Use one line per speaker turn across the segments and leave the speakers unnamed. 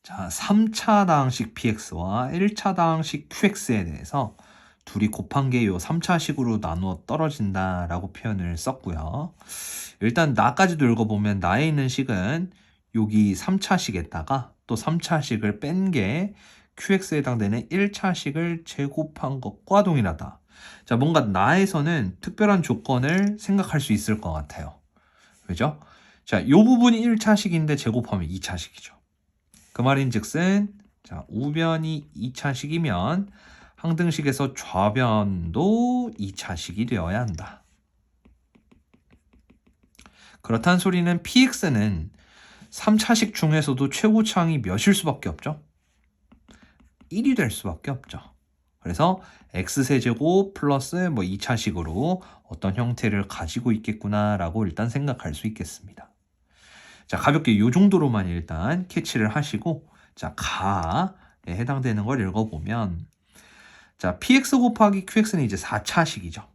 자, 3차당식 px와 1차당식 qx에 대해서 둘이 곱한 게 요 3차식으로 나누어 떨어진다라고 표현을 썼고요. 일단 나까지도 읽어보면 나에 있는 식은 여기 3차식에다가 또 3차식을 뺀 게 qx에 해당되는 1차식을 제곱한 것과 동일하다. 자, 뭔가 나에서는 특별한 조건을 생각할 수 있을 것 같아요. 그죠? 자, 요 부분이 1차식인데 제곱하면 2차식이죠. 그 말인즉슨 자, 우변이 2차식이면 항등식에서 좌변도 2차식이 되어야 한다. 그렇다는 소리는 px는 3차식 중에서도 최고차항이 몇일 수밖에 없죠? 1이 될 수밖에 없죠. 그래서 x세제곱 플러스 2차식으로 어떤 형태를 가지고 있겠구나라고 일단 생각할 수 있겠습니다. 자, 가볍게 이 정도로만 일단 캐치를 하시고, 자, 가에 해당되는 걸 읽어보면, 자, px 곱하기 qx는 이제 4차식이죠.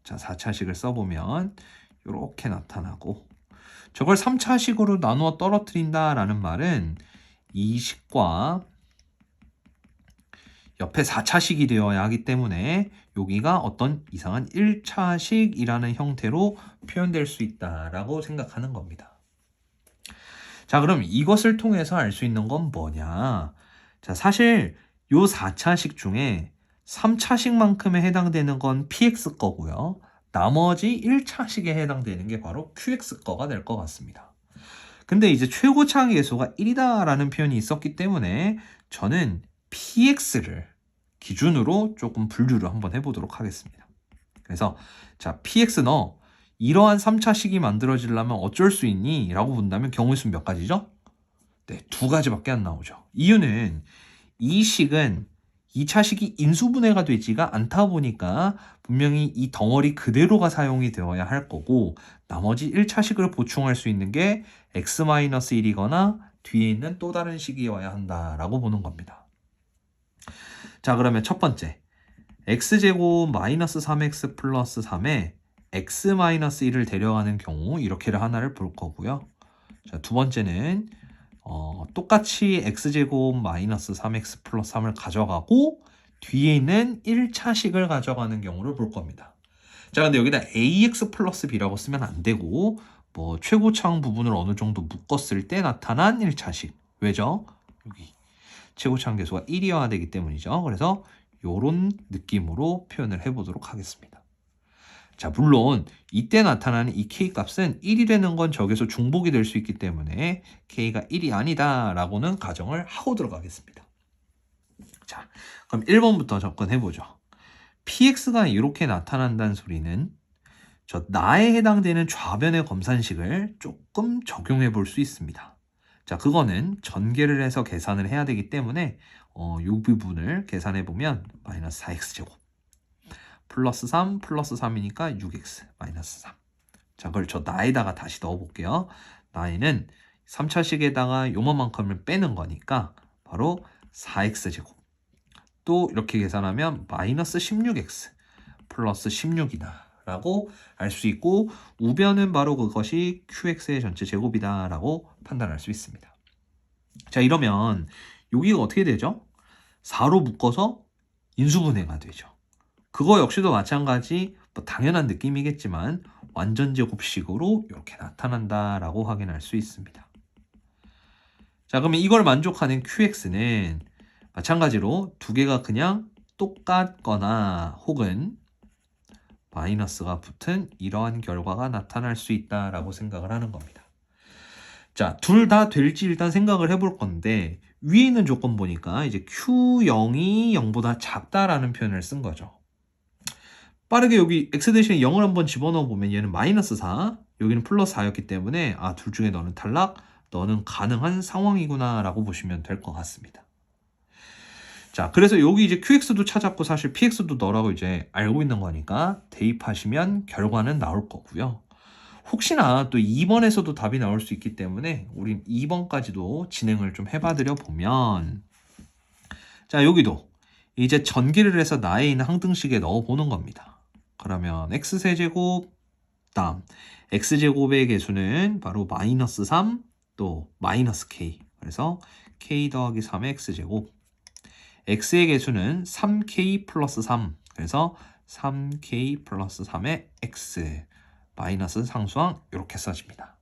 자, 4차식을 써보면 이렇게 나타나고, 저걸 3차식으로 나누어 떨어뜨린다라는 말은 이 식과 옆에 4차식이 되어야 하기 때문에 여기가 어떤 이상한 1차식이라는 형태로 표현될 수 있다라고 생각하는 겁니다. 자, 그럼 이것을 통해서 알 수 있는 건 뭐냐? 자, 사실 요 4차식 중에 3차식만큼에 해당되는 건 px 거고요. 나머지 1차식에 해당되는 게 바로 qx 거가 될 것 같습니다. 근데 이제 최고차항 계수가 1이다라는 표현이 있었기 때문에 저는 px를 기준으로 조금 분류를 한번 해보도록 하겠습니다. 그래서 자, px 너 이러한 3차식이 만들어지려면 어쩔 수 있니? 라고 본다면 경우의 수는 몇 가지죠? 네, 2가지밖에 안 나오죠. 이유는 이 식은 2차식이 인수분해가 되지가 않다 보니까 분명히 이 덩어리 그대로가 사용이 되어야 할 거고 나머지 1차식을 보충할 수 있는 게 x-1이거나 뒤에 있는 또 다른 식이어야 한다라고 보는 겁니다. 자, 그러면 첫 번째 x제곱 마이너스 3x 플러스 3에 x-1을 데려가는 경우 이렇게를 하나를 볼 거고요. 자, 두 번째는 똑같이 x제곱 마이너스 3x 플러스 3을 가져가고 뒤에 있는 1차식을 가져가는 경우를 볼 겁니다. 자, 근데 여기다 ax 플러스 b라고 쓰면 안 되고 최고차항 부분을 어느 정도 묶었을 때 나타난 1차식. 왜죠? 여기 최고차항 계수가 1이어야 되기 때문이죠. 그래서 이런 느낌으로 표현을 해보도록 하겠습니다. 자, 물론 이때 나타나는 이 k 값은 1이 되는 건 적에서 중복이 될 수 있기 때문에 k가 1이 아니다 라고는 가정을 하고 들어가겠습니다. 자, 그럼 1번부터 접근해보죠. px가 이렇게 나타난다는 소리는 저 나에 해당되는 좌변의 검산식을 조금 적용해 볼 수 있습니다. 자, 그거는 전개를 해서 계산을 해야 되기 때문에 이 부분을 계산해 보면 마이너스 4x제곱 플러스 3 플러스 3이니까 6x 마이너스 3. 자, 그걸 저 나에다가 다시 넣어 볼게요. 나에는 3차식에다가 요만큼을 빼는 거니까 바로 4x제곱. 또 이렇게 계산하면 마이너스 16x 플러스 16이다 라고 알 수 있고 우변은 바로 그것이 qx의 전체 제곱이다 라고 판단할 수 있습니다. 자, 이러면 여기가 어떻게 되죠? 4로 묶어서 인수분해가 되죠. 그거 역시도 마찬가지 당연한 느낌이겠지만 완전 제곱식으로 이렇게 나타난다라고 확인할 수 있습니다. 자, 그러면 이걸 만족하는 qx는 마찬가지로 두 개가 그냥 똑같거나 혹은 마이너스가 붙은 이러한 결과가 나타날 수 있다라고 생각을 하는 겁니다. 자, 둘 다 될지 일단 생각을 해볼 건데 위에 있는 조건 보니까 이제 Q0이 0보다 작다라는 표현을 쓴 거죠. 빠르게 여기 x 대신에 0을 한번 집어넣어 보면 얘는 마이너스 4, 여기는 플러스 4였기 때문에 둘 중에 너는 탈락, 너는 가능한 상황이구나 라고 보시면 될 것 같습니다. 자, 그래서 여기 이제 qx도 찾았고 사실 px도 너라고 이제 알고 있는 거니까 대입하시면 결과는 나올 거고요. 혹시나 또 2번에서도 답이 나올 수 있기 때문에 우린 2번까지도 진행을 좀 해봐드려 보면 자, 여기도 이제 전개를 해서 나에 있는 항등식에 넣어보는 겁니다. 그러면 x세제곱 다음 x제곱의 개수는 바로 마이너스 3 또 마이너스 k 그래서 k 더하기 3의 x제곱. x의 개수는 3k 플러스 3. 그래서 3k 플러스 3의 x 마이너스 상수항 이렇게 써집니다.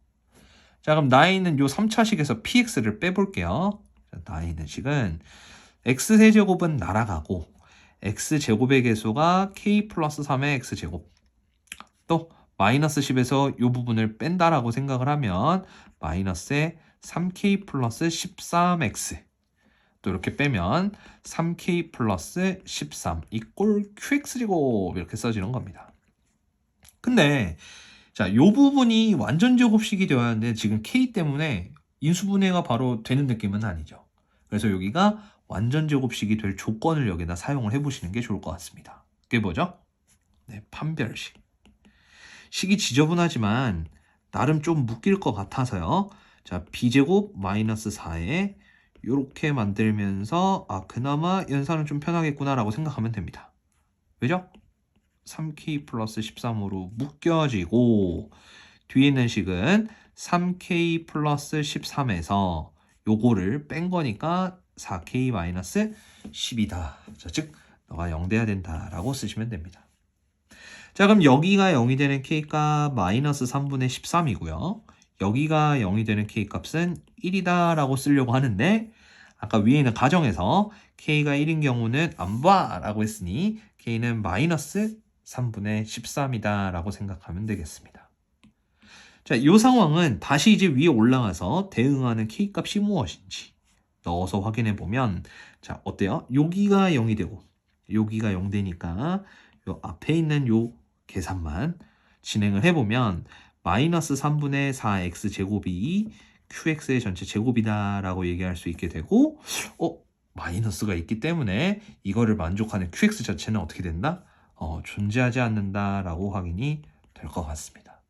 자, 그럼 나에 있는 요 3차식에서 px를 빼볼게요. 자, 나에 있는 식은 x세제곱은 날아가고 x제곱의 개수가 k 플러스 3의 x제곱. 또 마이너스 10에서 이 부분을 뺀다라고 생각을 하면 마이너스에 3k 플러스 13x. 또 이렇게 빼면 3k 플러스 13 이꼴 qx제곱 이렇게 써지는 겁니다. 근데 자, 요 부분이 완전 제곱식이 되어야 하는데 지금 k 때문에 인수분해가 바로 되는 느낌은 아니죠. 그래서 여기가 완전 제곱식이 될 조건을 여기다 사용을 해보시는 게 좋을 것 같습니다. 그게 뭐죠? 네, 판별식. 식이 지저분하지만 나름 좀 묶일 것 같아서요. 자, b제곱 마이너스 4에 이렇게 만들면서 그나마 연산은 좀 편하겠구나라고 생각하면 됩니다. 왜죠? 3k 플러스 13으로 묶여지고 뒤에 있는 식은 3k 플러스 13에서 요거를 뺀 거니까 4k 마이너스 10이다. 자, 즉 너가 0 돼야 된다라고 쓰시면 됩니다. 자, 그럼 여기가 0이 되는 k값 마이너스 3분의 13이고요. 여기가 0이 되는 k값은 1이다 라고 쓰려고 하는데 아까 위에 있는 가정에서 k가 1인 경우는 안 봐! 라고 했으니 k는 마이너스 3분의 13이다 라고 생각하면 되겠습니다. 자, 이 상황은 다시 이제 위에 올라가서 대응하는 k값이 무엇인지 넣어서 확인해 보면 자, 어때요? 여기가 0이 되고 여기가 0 되니까 요 앞에 있는 요 계산만 진행을 해보면 마이너스 3분의 4x제곱이 qx의 전체 제곱이다 라고 얘기할 수 있게 되고 마이너스가 있기 때문에 이거를 만족하는 qx 자체는 어떻게 된다? 존재하지 않는다 라고 확인이 될 것 같습니다.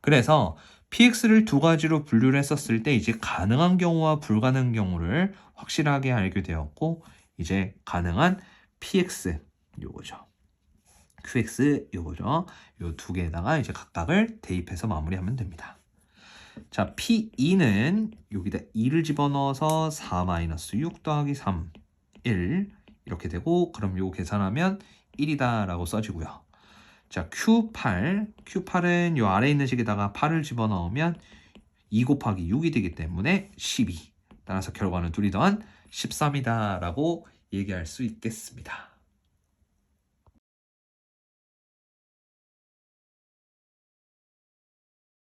그래서 px를 두 가지로 분류를 했었을 때 이제 가능한 경우와 불가능한 경우를 확실하게 알게 되었고 이제 가능한 px 요거죠. qx 요거죠. 요 두 개에다가 이제 각각을 대입해서 마무리하면 됩니다. 자, p2는 여기다 2를 집어넣어서 4-6 더하기 3, 1 이렇게 되고 그럼 요 계산하면 1이다 라고 써지고요. 자, Q8은 요 아래에 있는 식에다가 8을 집어넣으면 2 곱하기 6이 되기 때문에 12. 따라서 결과는 둘이 더한 13이다 라고 얘기할 수 있겠습니다.